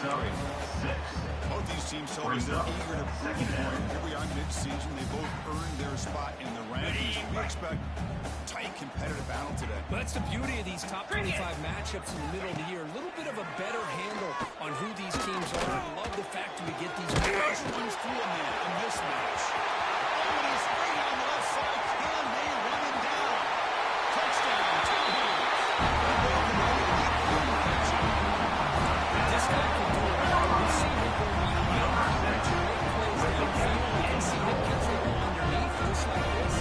victory. Both these teams told us they're eager to prove the point. Here we are mid-season. They both earned their spot in the rankings. We expect tight, competitive battle today. Well, that's the beauty of these top 25 matchups in the middle of the year. A little bit of a better handle on who these teams are. I love the fact that we get these guys runs through a man in this match. Oh, and he's free on the left side. Can they run him down? Touchdown, two hitters. This guy can do it all. We've seen him go behind. He can make plays downfield. We can see him catch the ball underneath, just like this.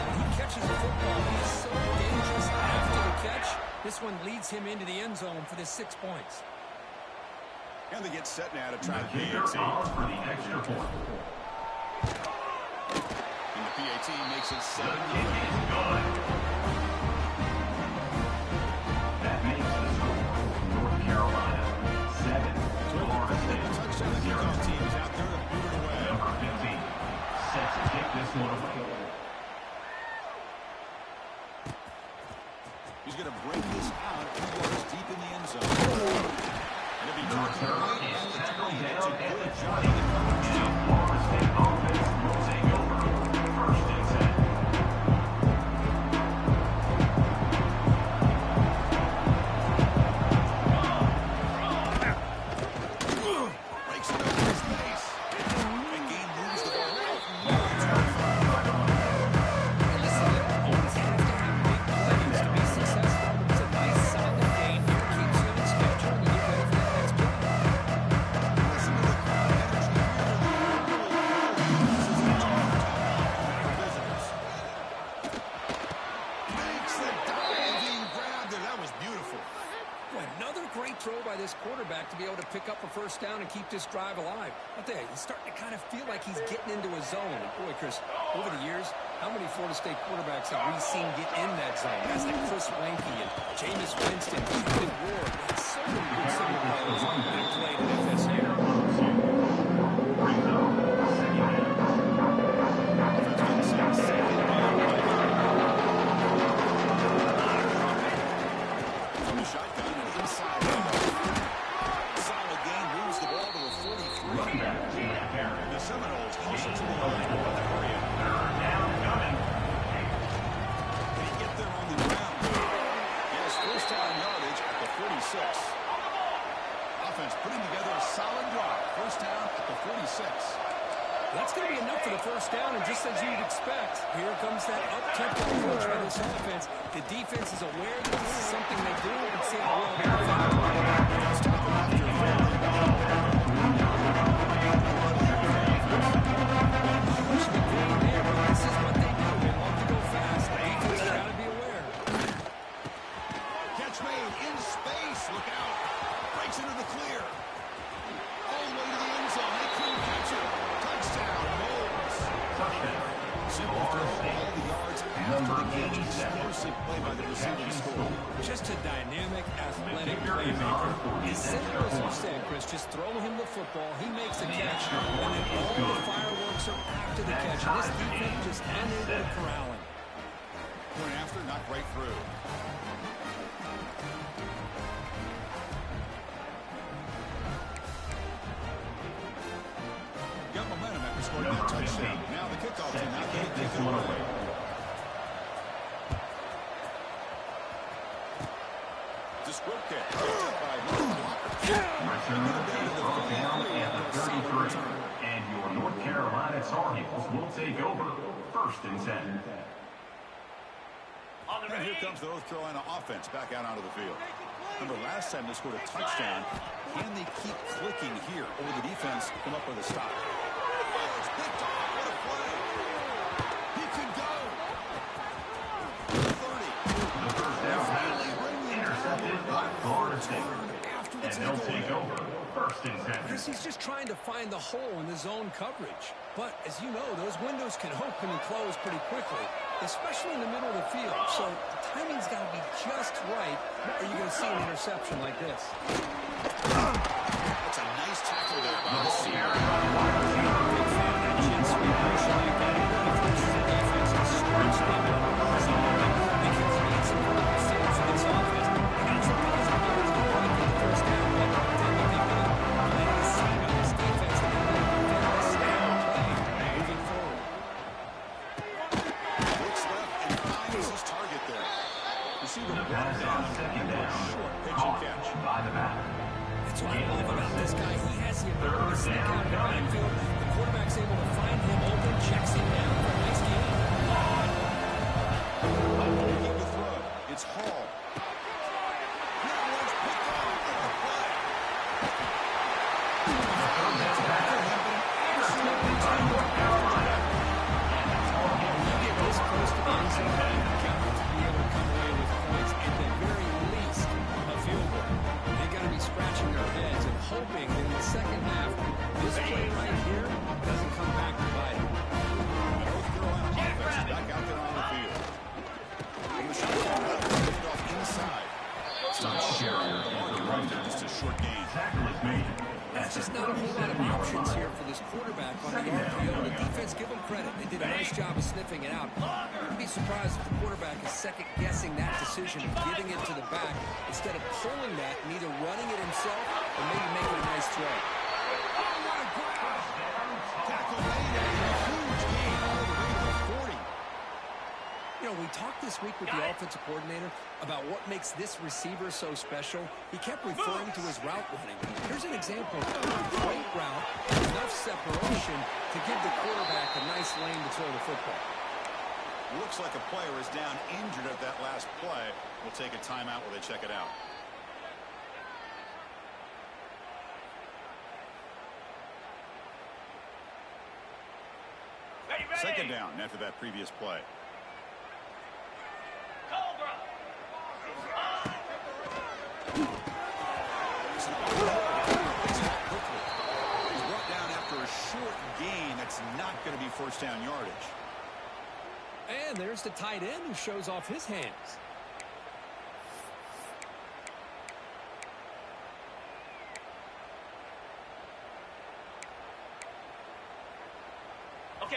When he catches a football, he's so dangerous after the catch. This one leads him into the end zone for the 6 points. And they get set now to try the PAT for the extra point. And the PAT makes it 7. That makes the score. North Carolina 7. Florida State Touchdown. The kickoff team is out there to boot it away. Number 15 set to kick this one away. He's going to bring this out 2 yards deep in the end zone. And it'll be tackled right at the 20. That's a good job. Florida State offense will take over. First and 10. Breaks it over his face. And gain moves the ball out. And listen, they don't always have to have big plays to be successful. It's a nice, solid game here. Keeps you in schedule and you get ready for that next play. Listen to the crowd energy here. Makes the diving grab there. That was beautiful. Boy, another great throw by this quarterback to be able to pick up a first down and keep this drive alive. I'll tell you, he's starting to kind of feel like he's getting into a zone. Boy, Chris, over the years, how many Florida State quarterbacks have we seen get in that zone? Guys like Chris Weinke and Jameis Winston, Ethan Ward. So many good single players that have played at FSU. From the shotgun and inside. Solid gain, moves the ball to a 43. The Seminoles hustle to the line in that area. Can he get there on the ground? Yes, first down yardage at the 46. Offense putting together a solid drive. First down at the 46. That's going to be enough for the first down, and just as you'd expect, here comes that up-tempo approach by this offense. The defense is aware that this is something they do, and see how well they defend. Stop him after a fairly long. Push the green there, but this is what they do. They love to go fast. The defense has got to be aware. Catch made in space. Look out. Breaks into the clear. All the way to the end zone. They couldn't catch it. Touchdown, Knowles. Simple throw, all the yards after the catch. Explosive play by the receiving score. Just a dynamic, athletic playmaker. As simple as you said, Chris, just throw him the football, he makes a catch, and then all the fireworks are after the catch. And this defense just unable to corral him. Going after, knocked right through. Got momentum after scoring that touchdown. Now the kickoff team out there to kick it away. Disquilke. Picked up by Return brought down at the 33. And your North Carolina Tar Heels will take over. First and 10. And here comes the North Carolina offense back out onto the field. Remember, last time they scored a touchdown. Can they keep clicking here? Or will the defense come up with a stop? Oh, it's picked off. What a play. He can go. 30. The first down pass intercepted by Florida State. And they'll take over. First and 10. Chris, he's just trying to find the hole in the zone coverage. But, as you know, those windows can open and close pretty quickly, especially in the middle of the field. So the timing's got to be just right, or you're going to see an interception like this. That's a nice tackle there by the Sierra. Big fan of that jet sweep motion like that. He forces the defense to stretch the middle. So they can create some really seams for this offense. They got some guys out there who's going to break the first down, but then what they do, sneak out in the backfield. The quarterback's able to find him open, checks him down for a nice gain. Looking to throw. It's Hall. That one's picked off at the play. You get this close to the end zone, you count to be able to come away with points, at the very least, a field goal. They got to be scratching their heads and hoping that in the second half, this play right here doesn't come back to bite them. North Carolina offense is back out there on the field. From the shotgun, hand off inside. Just a short gain. There's just not a whole lot of options here for this quarterback on the RPO. The defense, give them credit. They did a nice job of sniffing it out. I'd be surprised if the quarterback is second-guessing that decision of giving it to the back instead of pulling that and either running it himself or maybe making a nice throw. Tackle made and a huge gain all the way to the 40. You know, we talked this week with the offensive coordinator about what makes this receiver so special. He kept referring to his route running. Here's an example of a great route, enough separation to give the quarterback a nice lane to throw the football. Looks like a player is down injured at that last play. We'll take a timeout while they check it out. Second down after that previous play. He's brought down after a short gain. That's not going to be first down yardage. And there's the tight end who shows off his hands.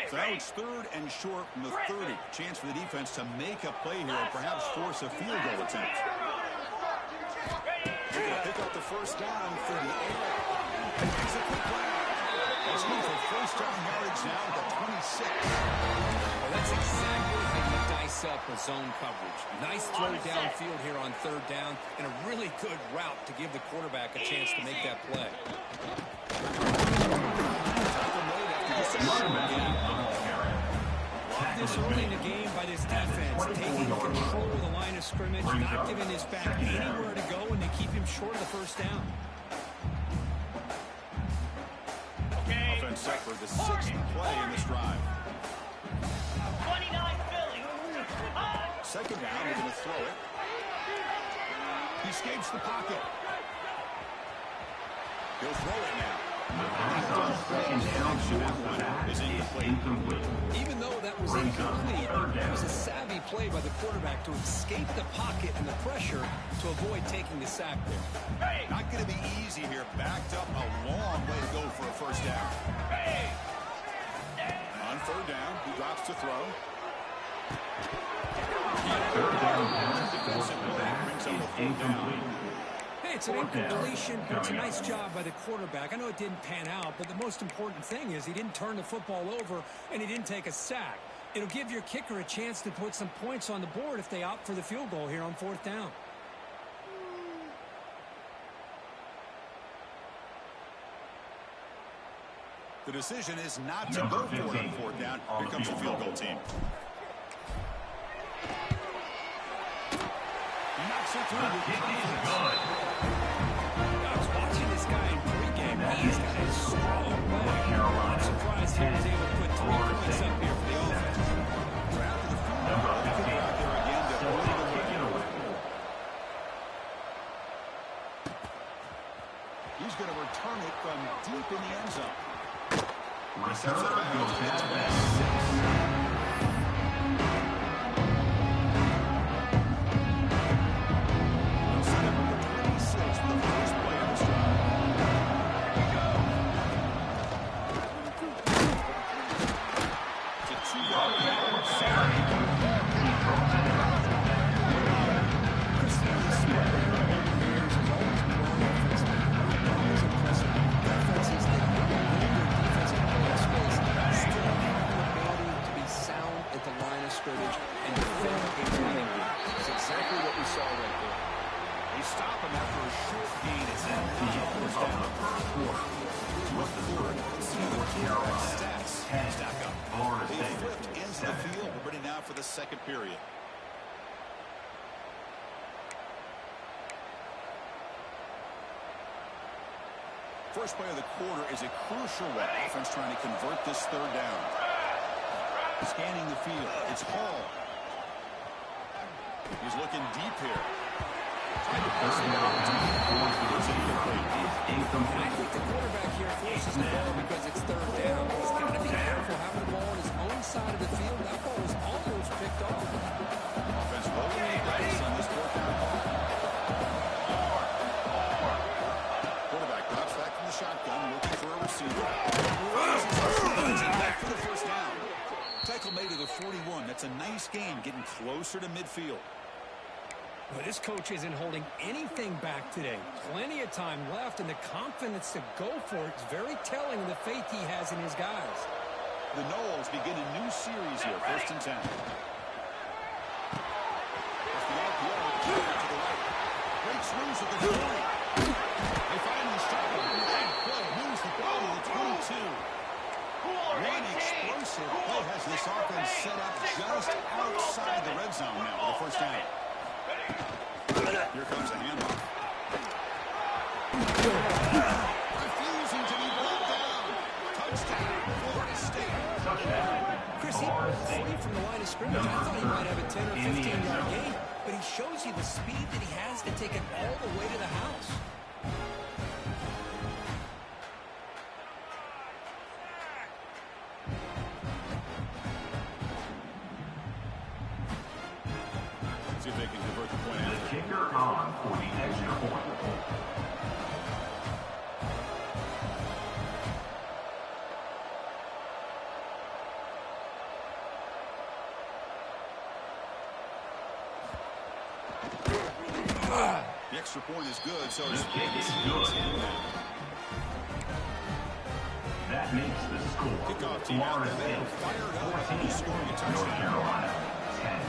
So now it's third and short from the 30. Chance for the defense to make a play here and perhaps force a field goal attempt. They're going to pick up the first down through the air. Makes a quick play. That's good for first down yardage now at the 26. Well, that's exactly how you dice up a zone coverage. Nice throw downfield here on third down and a really good route to give the quarterback a chance to make that play. This early in the game by this defense, taking control of the line of scrimmage, not giving his back anywhere to go, and they keep him short of the first down. Offense set for the sixth play in this drive. 29 Philly. Second down, they're going to throw it. He escapes the pocket. He'll throw it now. Even though that was incomplete, it was a savvy play by the quarterback to escape the pocket and the pressure to avoid taking the sack there. Not going to be easy here. Backed up a long way to go for a first down. On third down, he drops to throw. Third down pass for the back is incomplete. Hey, it's an incompletion, but it's a nice job by the quarterback. I know it didn't pan out, but the most important thing is he didn't turn the football over and he didn't take a sack. It'll give your kicker a chance to put some points on the board if they opt for the field goal here on fourth down. The decision is not to go for it on fourth down. Here comes the field goal team. Knocks it through. I was watching this guy in pregame. He's got a strong leg. I'm surprised he was able to put 3 points up here for the offense. After the field goal, they put it out there again to hold it away. He's going to return it from deep in the end zone. Return goes back. now for the second period. First play of the quarter is a crucial one. Offense trying to convert this third down. Scanning the field. It's Hall. He's looking deep here. I think the quarterback here forces the ball because it's third down. He's got to be careful having the ball on his own side of the field. That ball was almost picked off. Offense rolling the dice on this fourth down. Quarterback drops back from the shotgun, looking for a receiver. Back for the first down. Tackle made to the 41. That's a nice gain, getting closer to midfield. Well, this coach isn't holding anything back today. Plenty of time left, and the confidence to go for it is very telling of the faith he has in his guys. The Noles begin a new series here, 1st and 10. Off the RPO, to the right. Breaks loose at the 40. They finally stop him. Big play, moves the ball to the 22. One explosive play has this offense set up just outside the red zone now with the first down. Here comes a handoff. Refusing to be brought down. Touchdown, Florida State. Chris, he free from the line of scrimmage. I thought he might have a 10 or 15-yard gain, but he shows you the speed that he has to take it all the way to the house. See if they can convert the point after. The kicker on for the extra point. The extra point is good, so The it's kick is good. That makes the score. Kickoff team out Florida there, State fired up, 14, scoring a North touchdown. Carolina 10.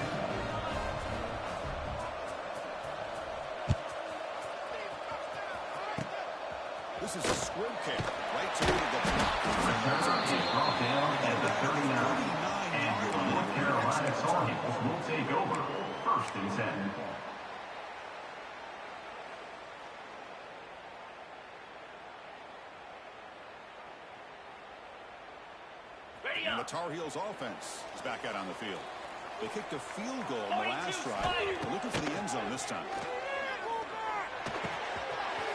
This is a squib kick, right to the block. Return is brought down at the 39. And your North Carolina Tar Heels will take over 1st and 10. And the Tar Heels offense is back out on the field. They kicked a field goal in the last drive. They're looking for the end zone this time.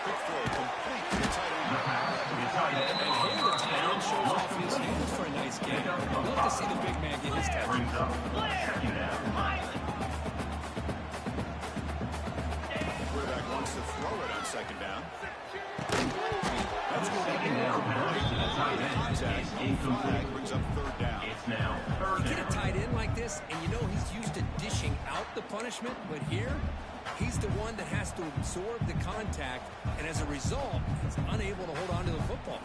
Quick throw, complete to the tight end. The pass to the tight end. And here the tight end shows off his hands for a nice game. I'd love to see the big man get his tackle. Brings up 2nd down. Quarterback wants to throw it on 2nd down. That's good. 2nd down pass to the tight end is incomplete. Brings up 3rd down. It's now 3rd You get a down. tight end like this, and you know he's used to dishing out the punishment, but here, he's the one that has to absorb the contact, and as a result, he's unable to hold on to the football.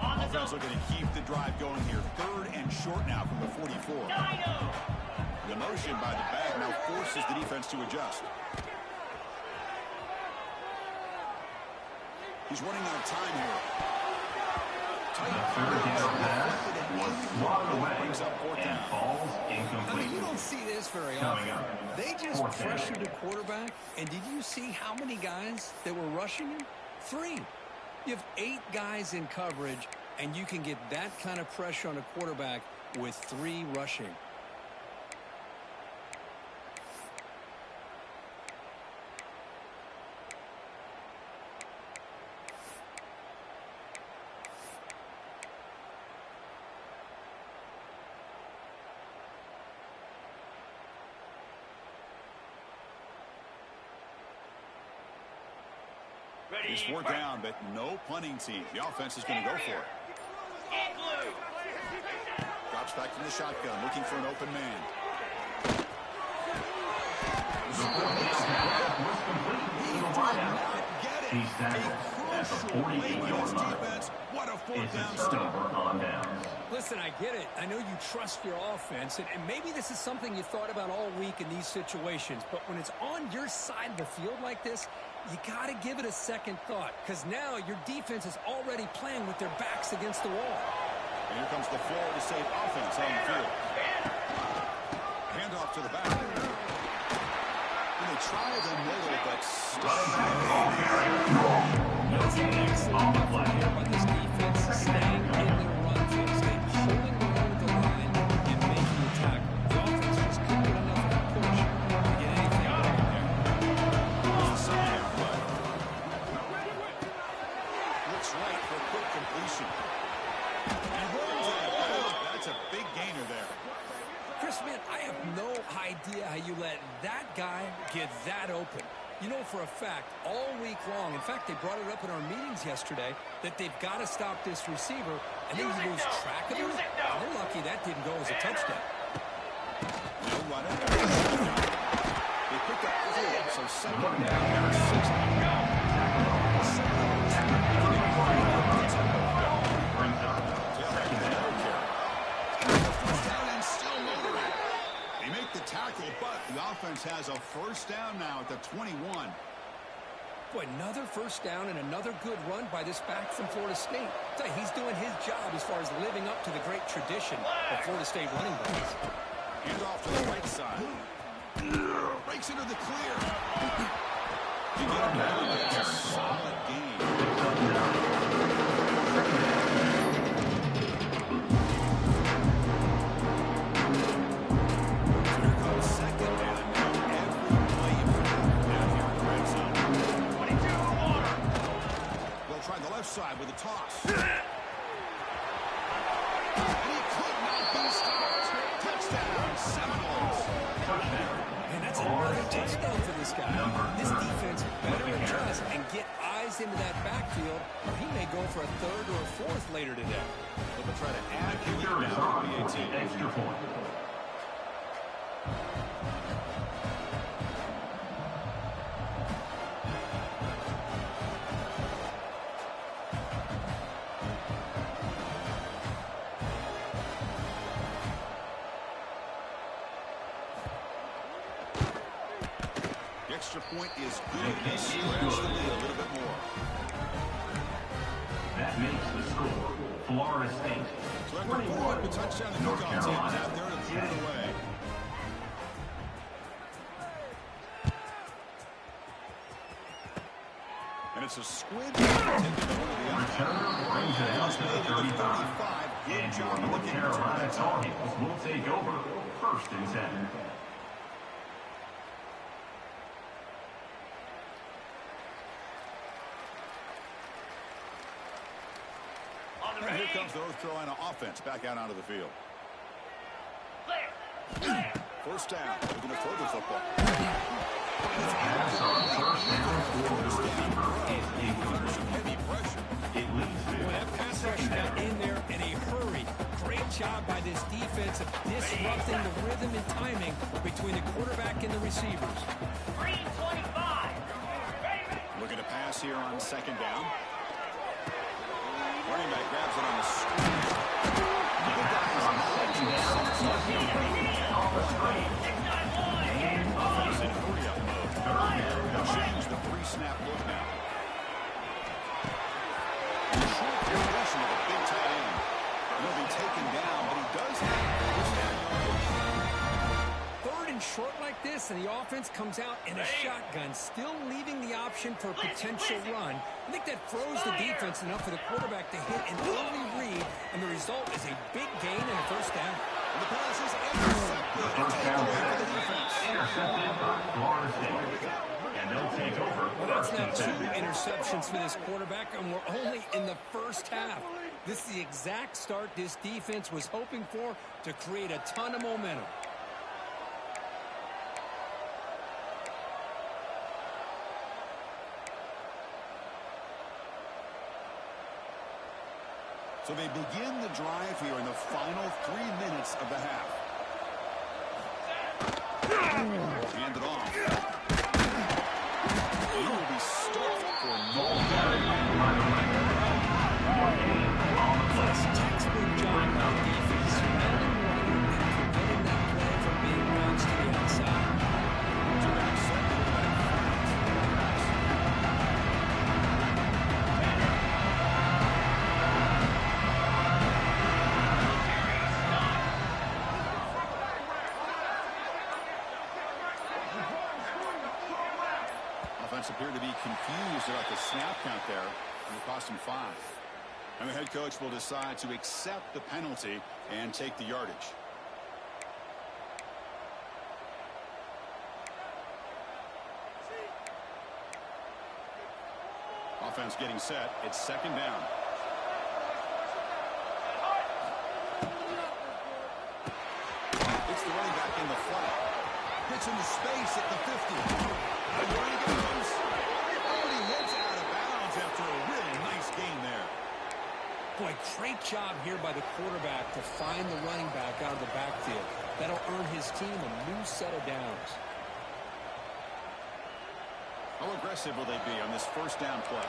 Offense looking to keep the drive going here. 3rd and short now from the 44. The motion by the back now forces the defense to adjust. He's running out of time here. The 3rd down pass was swatted away Brings up 4th and down. falls I mean, incomplete. you don't see this very Coming often. up, They just 4th down. pressured the quarterback, and did you see how many guys that were rushing him? 3. You have 8 guys in coverage, and you can get that kind of pressure on a quarterback with 3 rushing. It's 4th down, but no punting team. The offense is going to go for it. Drops back from the shotgun, looking for an open man. The 4th down pass was complete to the wideout. He's tackled at the 48-yard line. What a 4th It's a down stop. turnover on downs. Listen, I get it. I know you trust your offense, and maybe this is something you thought about all week in these situations, but when it's on your side of the field like this, You got to give it a second thought, because now your defense is already playing with their backs against the wall. And here comes the Florida State offense on the field. Handoff to the back. And they try the middle, but That's an excellent effort here by this defense, staying in their run field, staying holding their own at the line and making the tackle. The offense just couldn't get enough of a push to get anything going there. Here's the second play. Looks right for a quick completion. And rolls it. Oh, that's a big gainer there. Chris, man, I have no idea how you let that guy get that open. You know for a fact, all week long, in fact, they brought it up in our meetings yesterday, that they've got to stop this receiver, and then you lose track of him. They're lucky that didn't go as a touchdown. No running. They picked up 4, so second down, 60. They make the tackle, but the offense has a first down now at the 21. Boy, another first down and another good run by this back from Florida State. I tell you, he's doing his job as far as living up to the great tradition of Florida State running backs. Hand off to the right side. Breaks into the clear. That's a solid game. Here comes second down. Now every play you down here in the red zone. 22 water. They'll try the left side with a toss. And he could not be stopped. Touchdown, Seminoles. And that's another touchdown for this guy. This defense better adjust and get eyes into that backfield, or he may go for a third or a fourth later today. They'll try to add to it Third is now. on for the extra point. The extra point is good. They stretch the lead a little bit more. That makes the score Florida State So after 4, 21, the touchdown, the North kickoff team is Carolina out there to put it away. And it's a squid. Returner brings it out to the 35. Good And job your on the North kick Carolina return. Tar Heels will take over first and 10. And here comes the North Carolina offense back out onto the field. First down. They're going to throw the football. Pass on first down for the receiver is incomplete. Heavy pressure. It leads Boy, that to pass rush second got down. in there in a hurry. Great job by this defense of disrupting the rhythm and timing between the quarterback and the receivers. 325. Looking to pass here on second down. Running back grabs it on the screen. Offense in hurry-up mode. They'll change the 3-snap look now. Short completion of a big tight end. He'll be taken down, but he does have first down yardage. Third and short like this, and the offense comes out in a shotgun, still leaving the option for a potential run. I think that froze the defense enough for the quarterback to hit an early read, and the result is a big gain and a first down. And the pass is intercepted. First down Takeaway for the pass defense. intercepted by Florida State. And they'll take over Well, that's first now and 2 10. interceptions for this quarterback, and we're only in the first half. This is the exact start this defense was hoping for to create a ton of momentum. So they begin the drive here in the final 3 minutes of the half. Hand it off. He will be stuffed for no That's textbook job by the defense. Surrounding the runner and preventing that play from being bounced to the outside. Two back set. offense appeared to be confused about the snap count there, and it cost him 5. And the head coach will decide to accept the penalty and take the yardage. Offense getting set. It's second down. It's the running back in the flat. Gets into space at the 50. And there he goes. Oh, and he heads out of bounds after a really nice gain there. Boy, great job here by the quarterback to find the running back out of the backfield. That'll earn his team a new set of downs. How aggressive will they be on this first down play?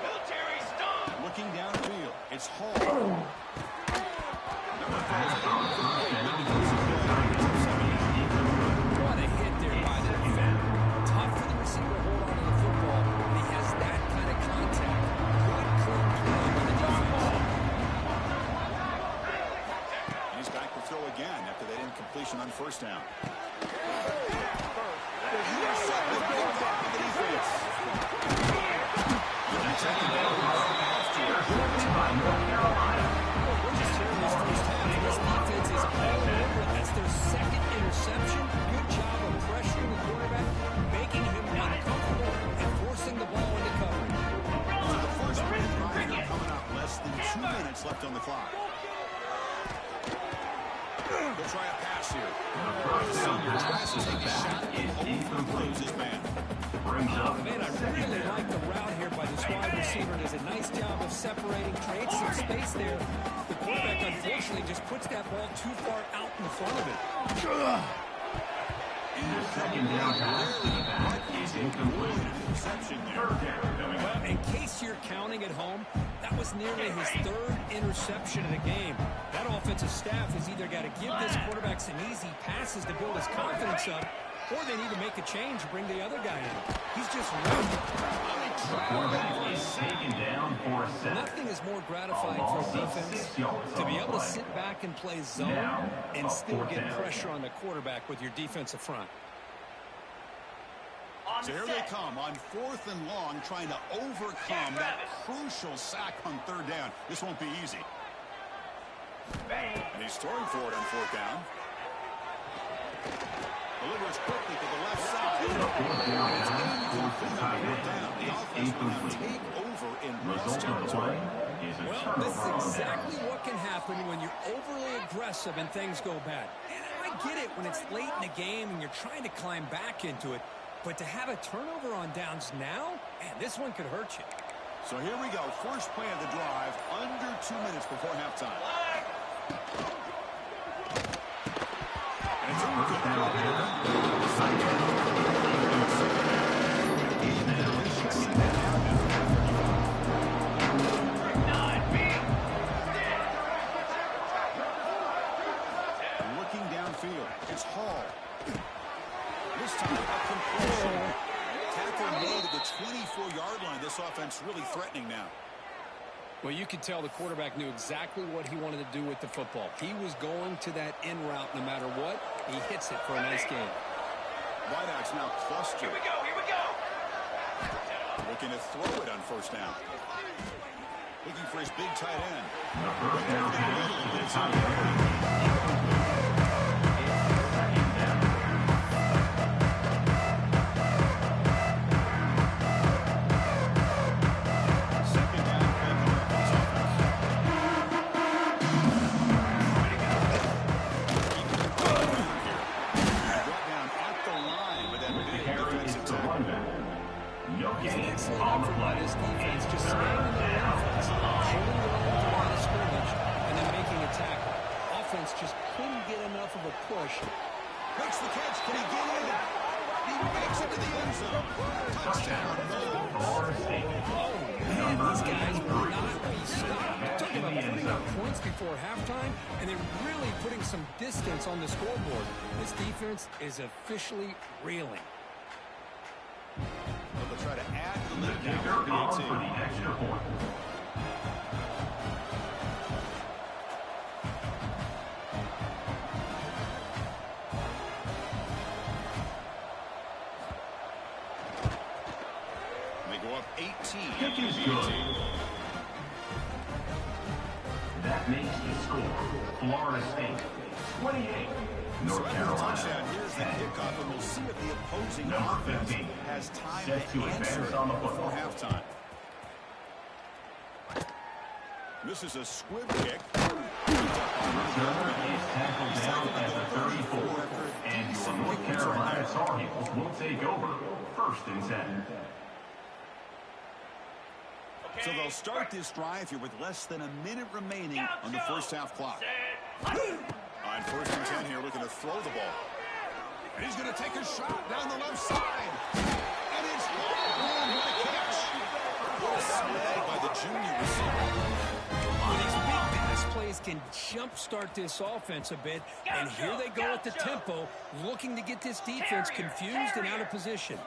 Military stone. Looking downfield. It's Hall. What a hit there by the defender. Tough for the receiver to hold on to the football when he has that kind of contact. Good, clean play by the defense. And he's back to throw again after that incompletion on first down. This defense is all over. That's their second interception. Good job of pressuring the quarterback, making him uncomfortable, and forcing the ball into coverage. So the first drive here coming up. Less than 2 minutes left on the clock. They'll try a pass here. The senior tries to take a shot and overthrows his man. Man, I really like the route here by this wide receiver. Does a nice job of separating, creates some space there. The quarterback, unfortunately, just puts that ball too far out in front of it. Second down pass to the back is incomplete. Well, in case you're counting at home, that was nearly his third interception of the game. That offensive staff has either got to give this quarterback some easy passes to build his confidence up, or they need to make a change and bring the other guy in. He's just running. The quarterback is taken down for a sack. Nothing is more gratifying for a defense to be able to sit back and play zone and still get pressure on the quarterback with your defensive front. So here they come on 4th and long, trying to overcome that crucial sack on 3rd down. This won't be easy. And he's throwing for it on 4th down. Delivers quickly to the left side. And it's incomplete on 4th down. The offense will now take over in Ross territory. Well, this is exactly what can happen when you're overly aggressive and things go bad. And I get it when it's late in the game and you're trying to climb back into it. But to have a turnover on downs now, man, this one could hurt you. So here we go. First play of the drive, under 2 minutes before halftime. And it's looking downfield. It's Hall. This time, a completion. Tackle made at the 24-yard line. This offense really threatening now. Well, you could tell the quarterback knew exactly what he wanted to do with the football. He was going to that in route no matter what. He hits it for a nice game. Wideouts now clustered. Here we go, here we go. Looking to throw it on first down. Looking for his big tight end. The first down pass to the tight end. Just couldn't get enough of a push. Makes the catch. Can he get in? He makes it to the end zone. Touchdown. Oh, man, these guys will not be stopped. Talking about putting up points before halftime, and they're really putting some distance on the scoreboard. This defense is officially reeling. They'll try to add the lead Kicker now called for for the extra point. 18. Kick is good. That makes the score Florida State 28, North Carolina Touchdown. Here's the 10. kickoff, and we'll see if the opposing Number offense 15, has time set to to answer advance on the before football. halftime. This is a squib kick. Returner is tackled down at the 34, and your North Carolina Tar Heels will take over 1st and 10. So they'll start this drive here with less than a minute remaining on the first half clock. On 1st and 10 here, looking to throw the ball. And he's going to take a shot down the left side. And it's long. What a catch. What a snag by the junior receiver. Well, these big pass plays can jumpstart this offense a bit, and here they go at the tempo, looking to get this defense confused and out of position.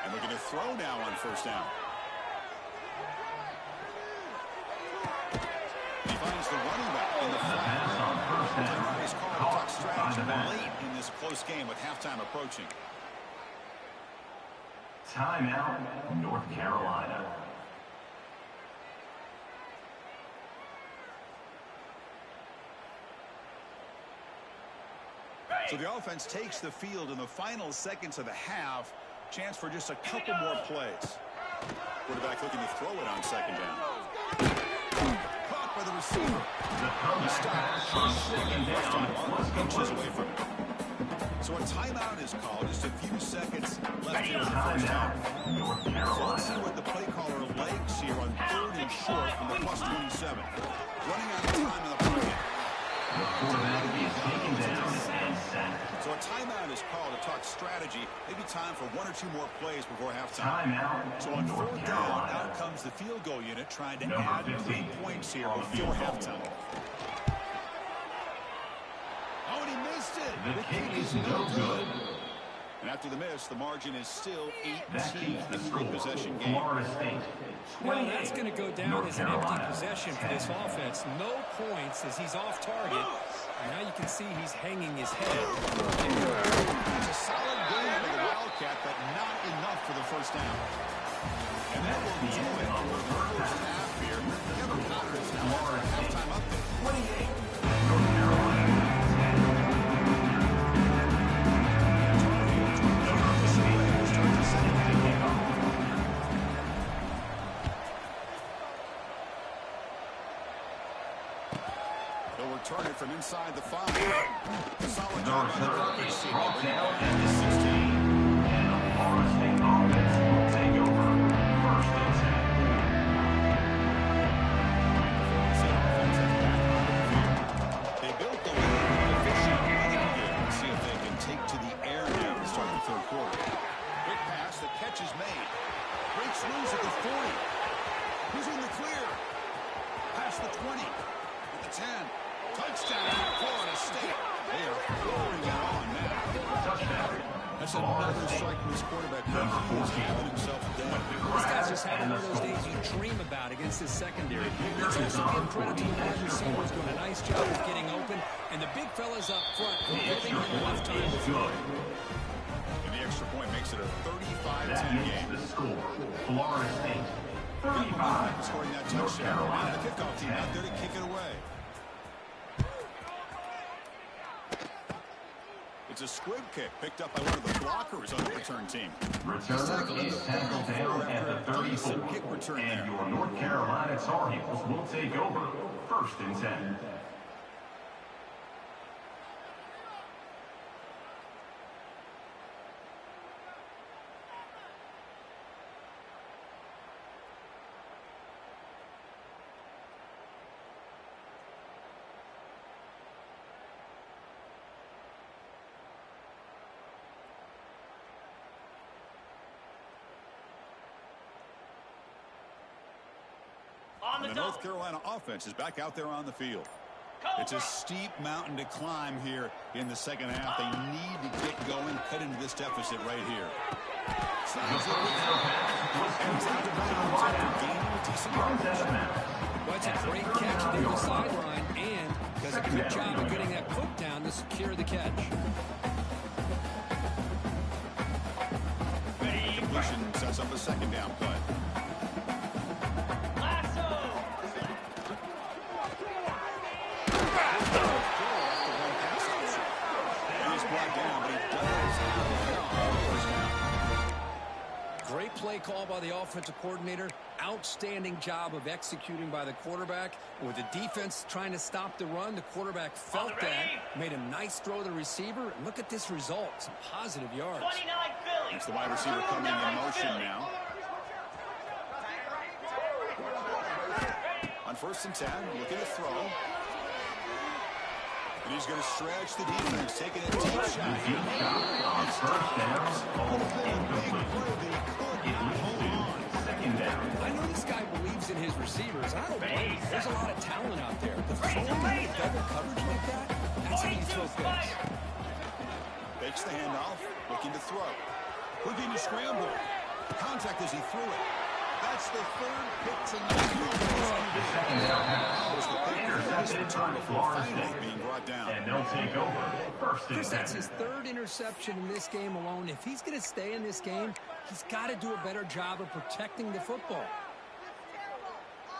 And looking to throw now on 1st down. He finds the running back in the flat. Pass on 1st down. He's called a Caught tuck strategy by the back. late in this close game with halftime approaching. Timeout, North Carolina. So the offense takes the field in the final seconds of the half. Chance for just a couple more plays. Quarterback looking to throw it on 2nd down. Caught by the receiver. The comeback pass on 2nd down was Inches complete. away from it. So a timeout is called. Just a few seconds left here in the first Timeout, half. North So let's see Carolina. what the play caller likes here on 3rd and short from the +27. Running out of time in the pocket. The quarterback is taken down and sacked. So a timeout is called to talk strategy. Maybe time for 1 or 2 more plays before halftime. Timeout, So on North 4th down, Carolina. out comes the field goal unit trying to Number add 15 3 points here on before field goal. halftime. Oh, and he missed it. The kick is no good. And after the miss, the margin is still That 18. keeps the 3 possession score game. Florida State Well, 28, that's going to go down North as an empty Carolina possession for 10. this offense. No points as he's off target. And now you can see he's hanging his head. It's a solid game for the Wildcat, but not enough for the 1st down. And that will do it for the first half here. Kevin Potter is now on our halftime update. 28, North Carolina 10. Number 15 Starts the second half. to kick off. They'll return it from inside the 5. Solid The job on the return right is receiver. brought Bring it down back at to the 16. 16, and the Florida State offense will take over 1st and 10. They built the lead with an efficient running game. Let's see if they can take to the air now to start the 3rd quarter. Quick pass, the catch is made. Breaks loose at the 40. Who's in the clear? Past the 20. At the 10. Touchdown, Florida State. They are pouring it on now. Touchdown. That's another strike from this quarterback. Number He's 14. having himself a day. This guy's just having one of those days you dream about against this secondary. Let's also give credit to the wide receivers doing a nice job of getting open, and the big fellas up front The giving extra him enough point time to is throw. good. And the extra point makes it a 35-10 That game. makes the score Florida State 35, Scoring that North touchdown. Carolina The kickoff team out there to kick it away. It's a squib kick picked up by one of the blockers on the return team. Returner is tackled down at the 34, and your North Carolina Tar Heels will take over 1st and 10. And the North Carolina offense is back out there on the field. It's a steep mountain to climb here in the second half. They need to get going, cut into this deficit right here. Well, it's a great catch near the sideline and does a good job of getting that foot down to secure the catch. Completion sets up a 2nd down play. on, but he does have a first down. Great play call by the offensive coordinator. Outstanding job of executing by the quarterback. With the defense trying to stop the run, the quarterback felt that, made a nice throw to the receiver. And look at this result, some positive yards. 29 Philly. It's the wide receiver coming in motion now. On 1st and 10, looking to throw. And he's going to stretch the defense, taking a deep shot. Deep shot on first down, ball incomplete. It leads to second down. I know this guy believes in his receivers. I don't blame him. There's a lot of talent out there. But throwing into double coverage like that, that's how you throw picks. Fakes the handoff, looking to throw. Looking to scramble. Contact as he threw it. That's the 3rd pick tonight. The second down pass intercepted by Florida State. Being brought down. And they'll take over 1st and Chris, 10. that's his 3rd interception in this game alone. If he's going to stay in this game, he's got to do a better job of protecting the football.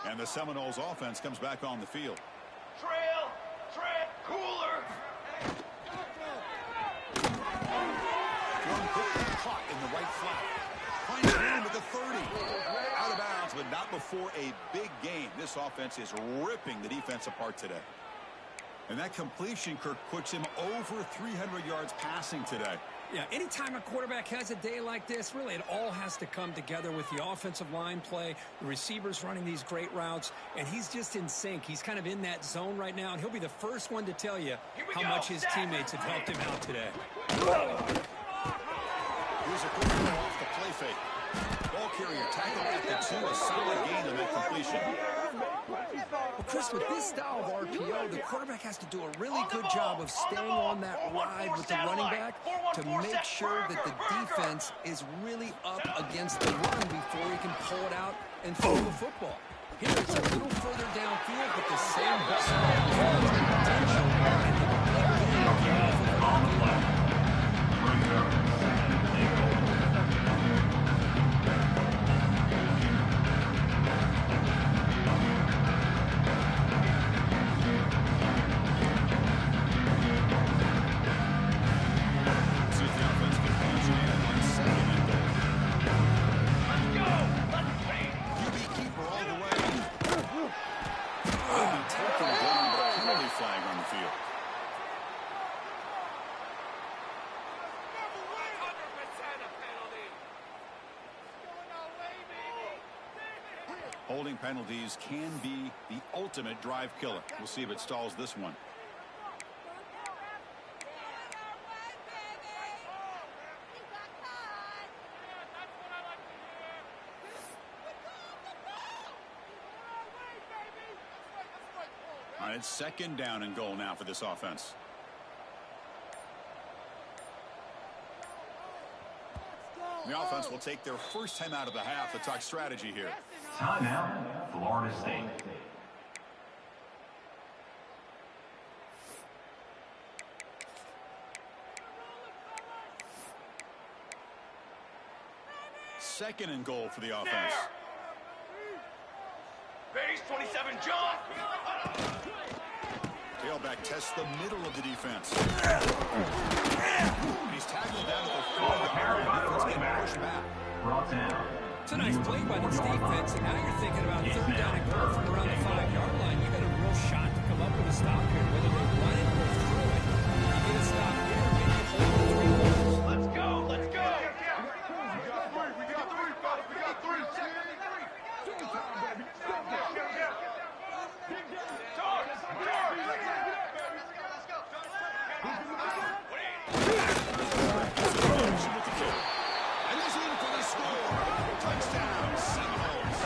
And the Seminoles offense comes back on the field. Trail, cooler. One quickly caught in the right flat. Finds room at the 30. Out of bounds, but not before a big game. This offense is ripping the defense apart today. And that completion, Kirk, puts him over 300 yards passing today. Yeah, anytime a quarterback has a day like this, really it all has to come together with the offensive line play, the receivers running these great routes, and he's just in sync. He's kind of in that zone right now, and he'll be the first one to tell you how much his teammates have helped him out today. Here's a quick throw off the play fake. Ball carrier tackled at the 2, a solid gain on that completion. Well, Chris, with this style of RPO, the quarterback has to do a really good job of staying on that ride with the running back to make sure that the defense is really up against the run before he can pull it out and throw the football. Here it's a little further downfield, but the same potential and the On the play. Brings up 2nd and goal. See if the offense can punch it in on 2nd and goal. Let's go. Let's race. QB keeper all the way. Will be taken down, but a penalty flag on the field. Holding penalties can be the ultimate drive killer. We'll see if it stalls this one. All right, it's 2nd down and goal now for this offense. The offense will take their first time out of the half to talk strategy here. Timeout, Florida State. Second and goal for the offense. Base 27 John. Tailback tests the middle of the defense. He's tackled down at the 4-yard line. Defense getting pushed back. Brought down. It's a nice play by this defense, and now you're thinking about 3rd down and goal from around the 5-yard line. You got a real shot to come up with a stop here, whether they run it or throw it. You get a stop here, maybe you hold the 3 points. Let's go. Let's go. And he's in for the score. Touchdown, Seminoles.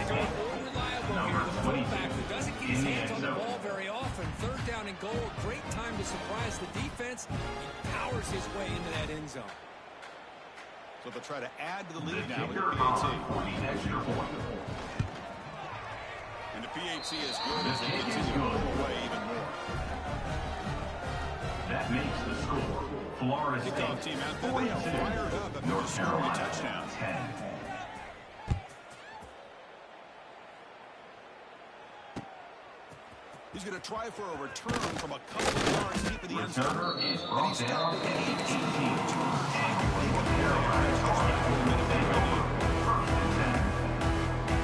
Unreliable here. The fullback who doesn't get his hands on the ball very often. 3rd down and goal. Great time to surprise the defense. He powers his way into that end zone. So they'll try to add to the The lead now with the kicker PAT. for the extra point. And the PAT is good as they continue to pull away even more. That makes the score. Florida Kickoff State team out there, they are 42. fired up after North scoring a Carolina touchdown. 10. He's going to try for a return from a couple of yards deep in the end zone. Returner is And brought he's down stopped at at 18. 18. And North Carolina Tar Heels will take over. First and 10.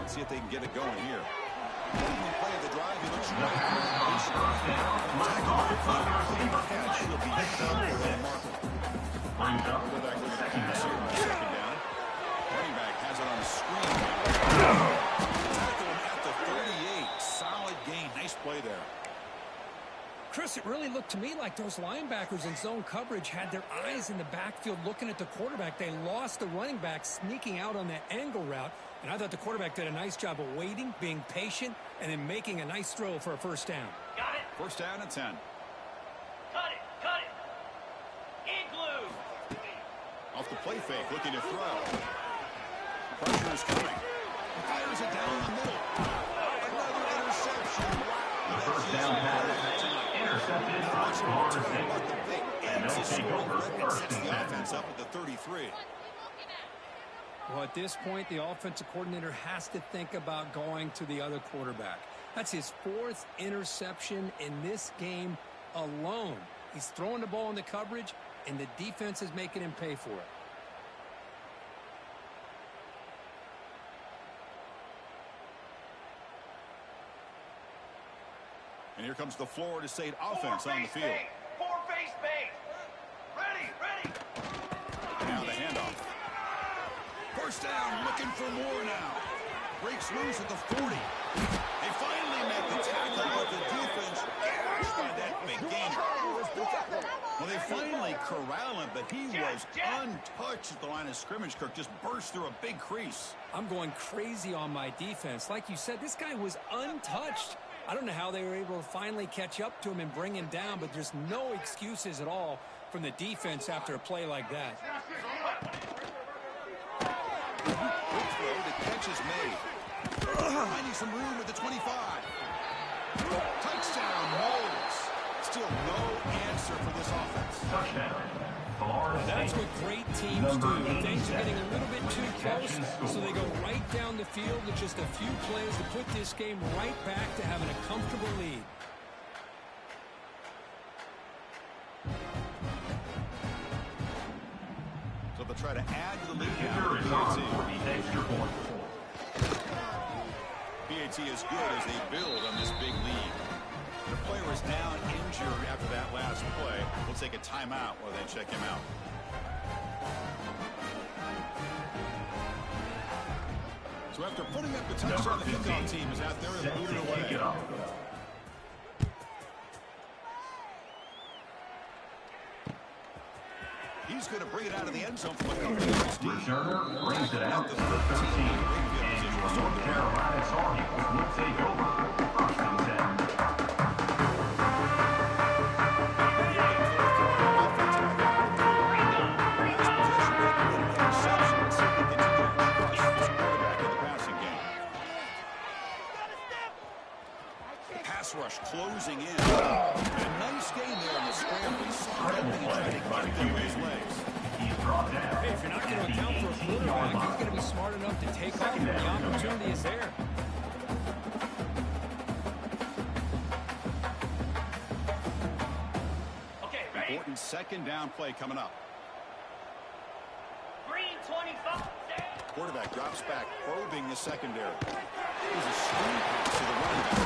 See if they can get it going here. Opening play of the drive, he looks right. Catch will be remarkable. Brings up Go back to the second pass here down. on second down. Running back has it on the screen. Tackle him at the 38. Solid gain. Nice play there. Chris, it really looked to me like those linebackers in zone coverage had their eyes in the backfield looking at the quarterback. They lost the running back sneaking out on that angle route. And I thought the quarterback did a nice job of waiting, being patient, and then making a nice throw for a first down. Got it. First down and 10. Cut it. Cut it. Igloo. Off the play fake, looking to throw. Pressure is coming. Fires it down the middle. Another interception. Wow. First down pass. Intercepted by Florida State. And they'll take over first Sets and the 10. offense up at the 33. Well, at this point, the offensive coordinator has to think about going to the other quarterback. That's his fourth interception in this game alone. He's throwing the ball in the coverage, and the defense is making him pay for it. And here comes the Florida State offense on the field. Four-face bait. Ready. Now the handoff. First down, looking for more now. Breaks loose at the 40. They finally make the tackle, but the defense gashed by that big gainer. Well, they finally corral him, but he was untouched at the line of scrimmage. Kirk just burst through a big crease. I'm going crazy on my defense. Like you said, this guy was untouched. I don't know how they were able to finally catch up to him and bring him down, but there's no excuses at all from the defense after a play like that. Quick throw, the catch is made. Finding some room at the 25. Touchdown, Moles. Still no answer for this offense. Touchdown. Florida That's State. what great teams do. Things are getting a little bit too close, so they go right down the field with just a few plays to put this game right back to having a comfortable lead. So they'll try to add to the lead Kicker now. is on for the extra point. PAT is good as they build on this big lead. The player is down injured after that last play. We'll take a timeout while they check him out. So after putting up the touchdown, the kickoff team is out there and Set moving to away. kick it off. He's going to bring it out of the end zone from a couple yards deep. Returner brings it out to the 13. And your North Carolina Tar Heels will take over first and 10. Pass rush closing in. A nice gain there in the scramble. Incredible play by the QB. He's brought down Hey, if you're not going to at account for a the 18-yard quarterback, he's line. going to be smart enough to take off when the opportunity is there. Okay, ready? Important second down play coming up. Green 25. Quarterback drops back, probing the secondary. There's a screen pass to the running back.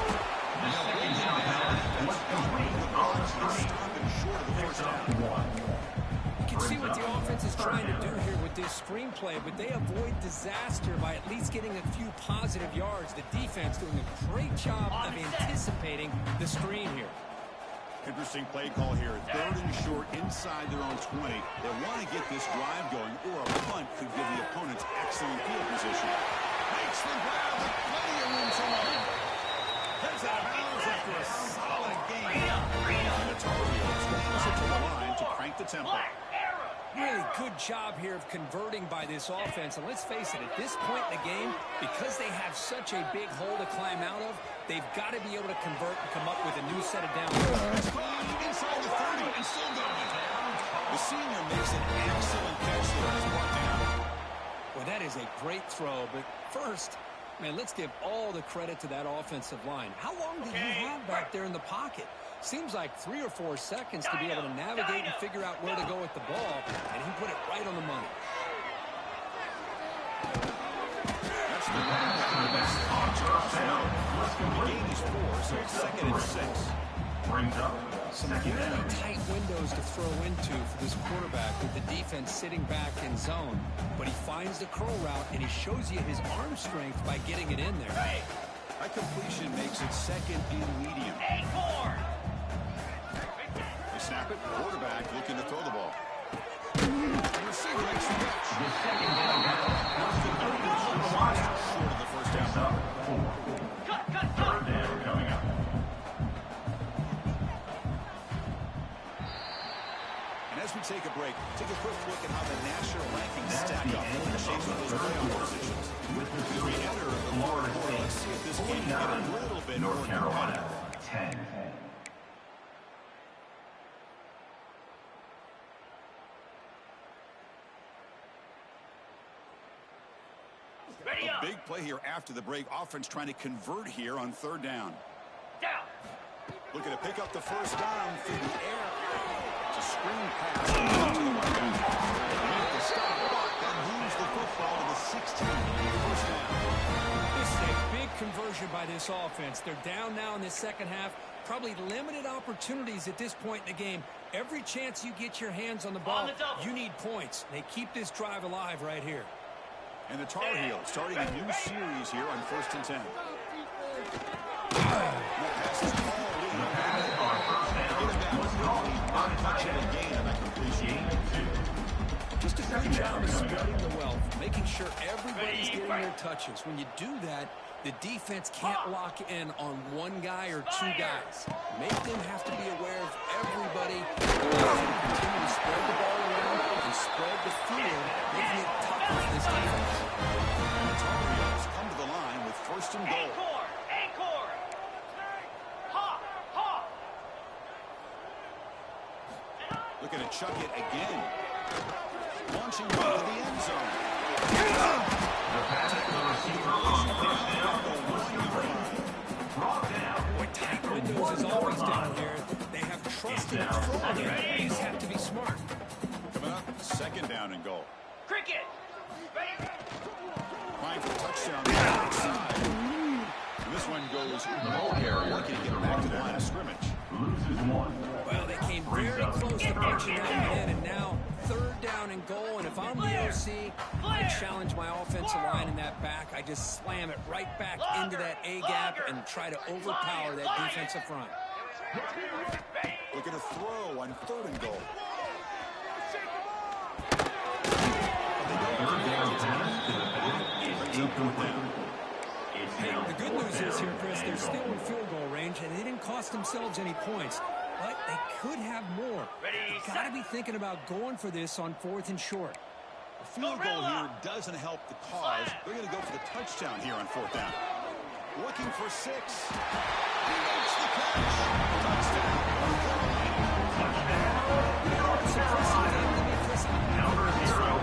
The second down pass was complete on the screen. Stopping short of the first down. You can see what the offense is trying to do here with this screenplay, but they avoid disaster by at least getting a few positive yards. The defense doing a great job of anticipating the screen here. Interesting play call here. Third and short inside their own 20. They want to get this drive going, or a punt could give the opponents excellent field position. Makes the grab. The play wins along. Heads out of bounds after a solid game. And the Tar Heels nails it to the line to crank the tempo. Black arrow. Really good job here of converting by this offense. And let's face it, at this point in the game, because they have such a big hole to climb out of, they've got to be able to convert and come up with a new set of downs. Inside the 30 and still going. The senior makes an excellent catch there. It's brought down. Well, that is a great throw. But first, man, let's give all the credit to that offensive line. How long did he have back there in the pocket? Seems like 3 or 4 seconds to be able to navigate and figure out where to go with the ball, and he put it right on the money. That's the gain is 4, so it's 2nd and 6. Brings up Some really tight windows to throw into for this quarterback with the defense sitting back in zone. But he finds the curl route, and he shows you his arm strength by getting it in there. That completion makes it 2nd and medium. Acorn! They snap it. Quarterback looking to throw the ball. The receiver makes the catch. the second down short of the wideout. Short of the first down. Up 4. Third down coming up. And as we take a break, take a quick look at how the national rankings stack up in the shape of those playoff positions. As we enter the Florida State, let's see if this game can get a little bit more North Carolina, competitive. 10. Ready A up. big play here after the break. Offense trying to convert here on 3rd down. Down. Looking to pick up the first down through the air. It's a screen pass to the right guy. They make the stop, but that moves the football to the 16. First down. This is a big conversion by this offense. They're down now in the second half. Probably limited opportunities at this point in the game. Every chance you get your hands on the ball, On the double. you need points. They keep this drive alive right here. And the Tar Heels starting a new series here on 1st and 10. And the pass is called in. Touchdown gain on that completion. Just a good job of spreading the wealth, making sure everybody's getting their touches. When you do that, the defense can't lock in on one guy or 2 guys. Make them have to be aware of everybody. Continue to spread the ball around and spread the field, making it tough for this defense. And the Tar Heels come to the line with 1st and goal. Acorn! Acorn! Hawk! Hawk! Looking to chuck it again. Launching into the end zone. The pass to the receiver on 1st down was complete. Brought down. Boy, tight windows is always down here. They have trust in the throw. They just have to be smart. Coming up, 2nd down and goal. Cricket! Ready? Trying for a touchdown on the outside. And this one goes The ball carrier looking to get back to the line of scrimmage. Loses 1. Well, they came very close to punching that in, and now 3rd down and goal. And if I'm the OC, I challenge my offensive line in that back. I just slam it right back into that A gap and try to overpower that defensive front. Looking to throw on 3rd and goal. Third down pass to the back is incomplete. It's Hey, now the good 4th news is down here, Chris, they're and still goal. in field goal range, and they didn't cost themselves any points. But they could have more. Ready, Got to set. be thinking about going for this on 4th and short. A field goal here doesn't help the cause. They're going to go for the touchdown here on 4th down. Looking for 6. He makes the catch. Touchdown. Number 0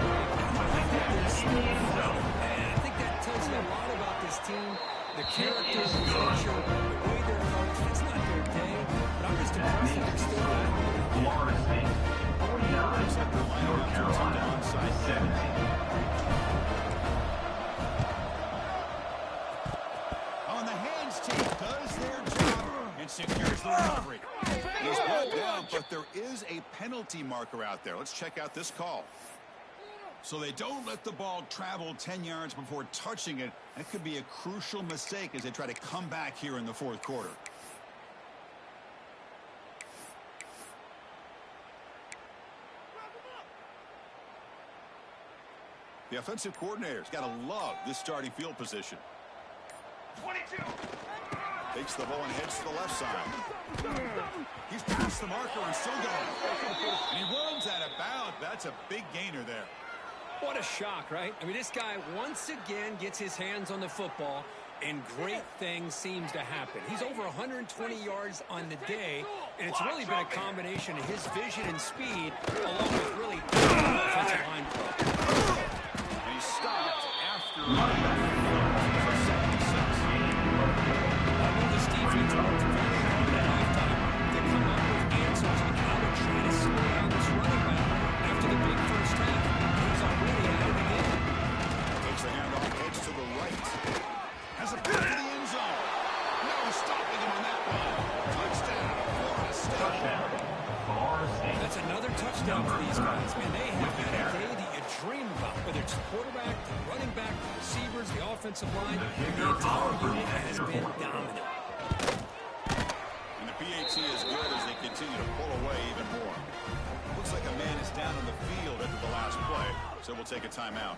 was again in the end zone. And I think that tells you a lot about this team. The character, the culture, the way they're coached. It's not their day, but I'm just impressed that they're still out. Florida State, 49. North Carolina, 17. On the hands team does their job and secures the recovery. He's brought down, but there is a penalty marker out there. Let's check out this call. So they don't let the ball travel 10 yards before touching it. That could be a crucial mistake as they try to come back here in the 4th quarter. The offensive coordinator's got to love this starting field position. 22! Takes the ball and heads to the left side. He's past the marker and still going. And he runs out of bounds. That's a big gainer there. What a shock, right? I mean, this guy once again gets his hands on the football, and great things seems to happen. He's over 120 yards on the day, and it's really been a combination of his vision and speed, along with really offensive line play. And he's stopped after I know this defense worked very hard at halftime to come up with answers on how to try to slow down this running back after the big first half. He's already out of the game. Takes the handoff, heads to the right. Has a pick to the end zone. No stopping him on that one. Touchdown, Florida State. Touchdown, Florida State. That's another touchdown for these guys. Man, they have had a day that you dream about, whether it's the quarterback, the running back, the receivers, the offensive line. The entire unit has been dominant. And the PAT is good as they continue to pull away even more. Looks like a man is down on the field after the last play, so we'll take a timeout.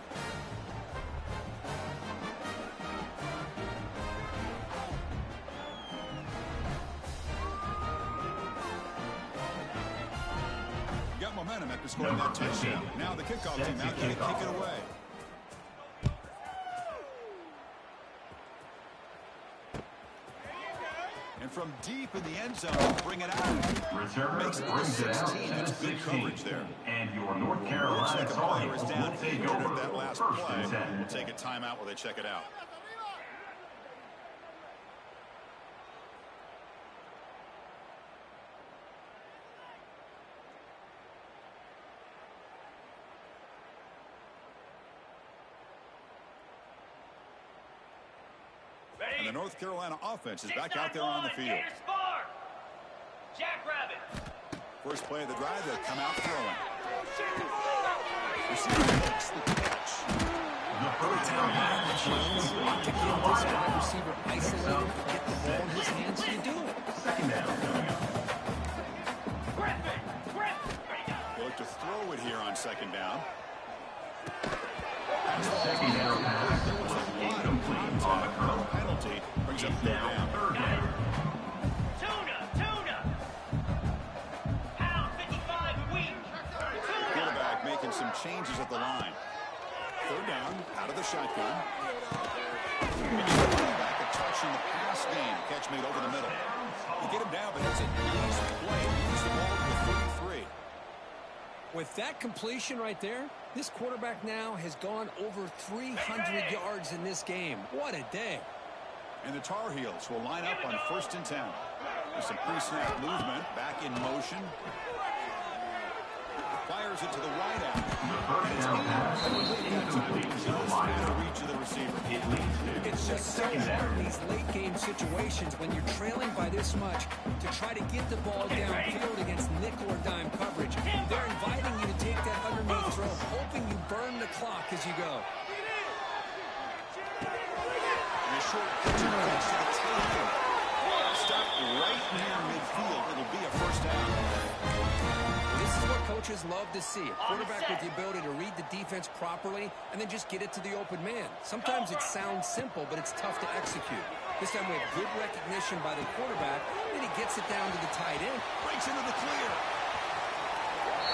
Got momentum after scoring that touchdown. Now the kickoff team out there to kick it away. And from deep in the end zone, bring it out. Return Makes it brings it out 16. to That's good 16. coverage there. And your North Looks Carolina like a Tar player is Heels down will take injured over at that last first play. and 10. We'll take a timeout while they check it out. And the North Carolina offense is back out there on the field. Jackrabbit. First play of the drive, they'll come out throwing. Receiver makes the catch. The first down pass To get this wide receiver isolated, get the ball in his hands, you do it. second down coming up. Griffin. They look to throw it here on second down. Second down pass was incomplete on the curl. Penalty brings up It's third down down. third down. Tuna. Pound 55 weak. Tuna. Quarterback making some changes at the line. Third down, out of the shotgun. Back a touch in the pass game. Catch made over the middle. You get him down, but it's a nice play. Moves the ball to the 33. With that completion right there, this quarterback now has gone over 300 yards in this game. What a day. And the Tar Heels will line up on 1st and 10. There's some pre-snap movement, back in motion. Fires it to the wide out. The first down pass was incomplete to the Out of wideout. reach of the receiver. It leads to It's just so second hard down. in these late game situations when you're trailing by this much to try to get the ball downfield against nickel or dime coverage. They're inviting you to take that underneath throw, hoping you burn the clock as you go. And a short pitch and pitch to the tail. Stop right near midfield. It'll be a first down. This is what coaches love to see. A quarterback with the ability to read the defense properly and then just get it to the open man. Sometimes it sounds simple, but it's tough to execute. This time we have good recognition by the quarterback, and he gets it down to the tight end. Breaks into the clear.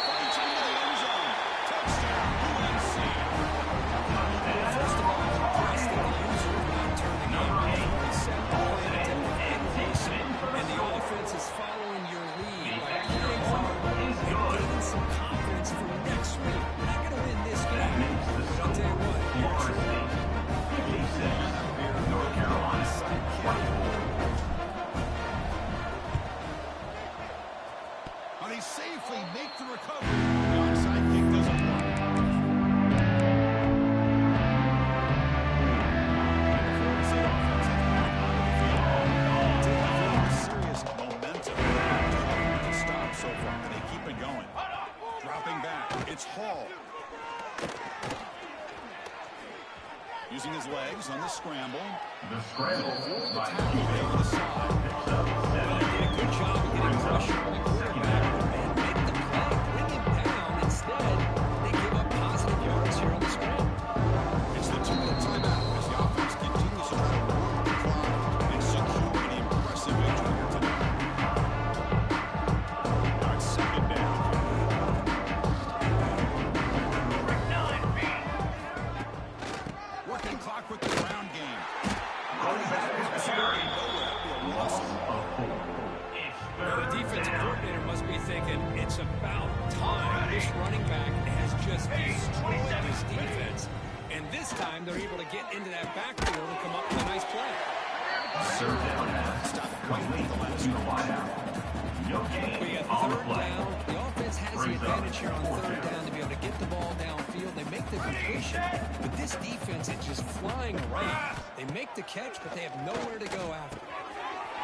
Fights into the end zone. Touchdown, UNC. First of all, I'm impressed that the user have not turned the game off. They set the plan to get closer, and the offense is following your lead by playing hard and gaining some confidence for next week. We're not going to win this game, but I'll tell you what, Florida State, 56. North Carolina, 24. How they safely make the recovery. The onside kick doesn't work. Florida State offense has back onto the field. Taking forward serious momentum. Tough to stop so far. They keep it going. Dropping back. It's Hall. Using his legs on the scramble. The scramble by Over the side. picks up 7. good job of getting pressure on the quarterback and make the play, bring him down. Instead, they give up positive yards here on the scramble. It's the 2-minute timeout as the offense continues to try to work the clock and secure an thinking it's about time. This running back has just destroyed this defense. And this time they're able to get into that backfield and come up with a nice play. Third down pass. Complete to the wideout. No gain We got on the third play. down. The offense has the advantage here on third down to be able to get the ball downfield. They make the completion. But this defense is just flying around. They make the catch, but they have nowhere to go after.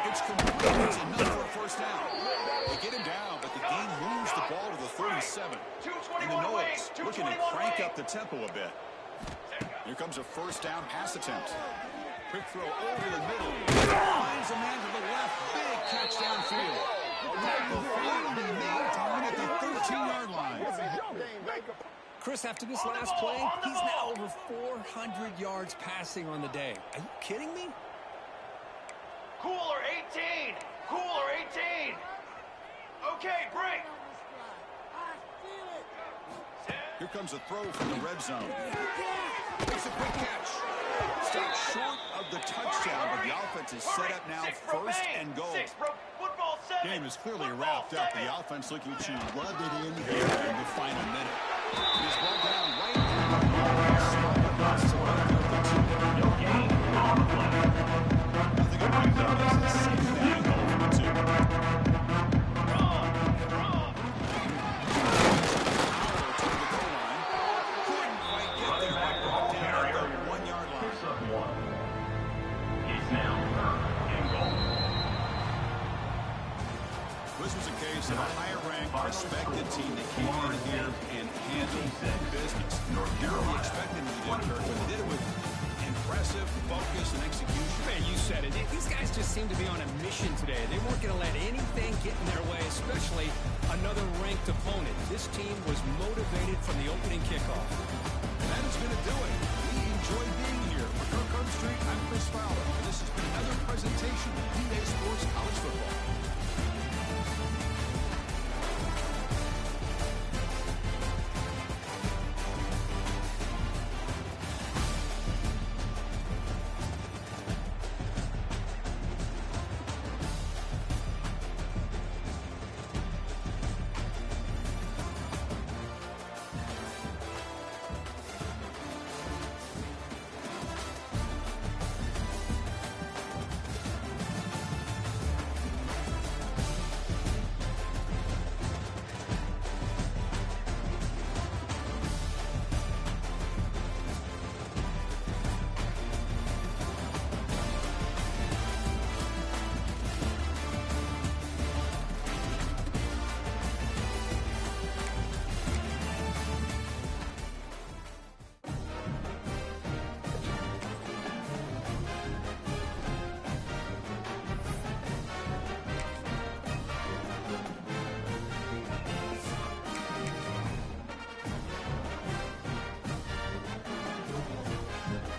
It's complete. It's enough for a first down. They get him down, but the game moves the ball to the 37. And the Noles looking to crank up the tempo a bit. Here comes a first down pass attempt. Quick throw over the middle. Finds a man to the left. Big catch downfield. Tackle failed in meantime at the 13-yard line. Chris, after this last play, he's now over 400 yards passing on the day. Are you kidding me? Cooler 18. Cooler 18. Okay, break. Here comes a throw from the red zone. Makes a quick catch. Stopped short of the touchdown, but the offense is set up now first and goal. Game is clearly wrapped up. The offense looking to rub it in here in the final minute. He's brought down right No gain on the play. nothing about that is a safe down goal for 2. Running back ball carrier. 1-yard line. Picks up 1. It's now third and goal. This was a case of a higher-ranked, respected team that came in here and handled business. Here we expected them to do, Kirk, but they did it with impressive focus and execution. Man, you said it. These guys just seem to be on a mission today. They weren't going to let anything get in their way, especially another ranked opponent. This team was motivated from the opening kickoff. And that is going to do it. We enjoyed being here. For Kirk Herbstreit, I'm Chris Fowler. And this has been another presentation of D-Day Sports.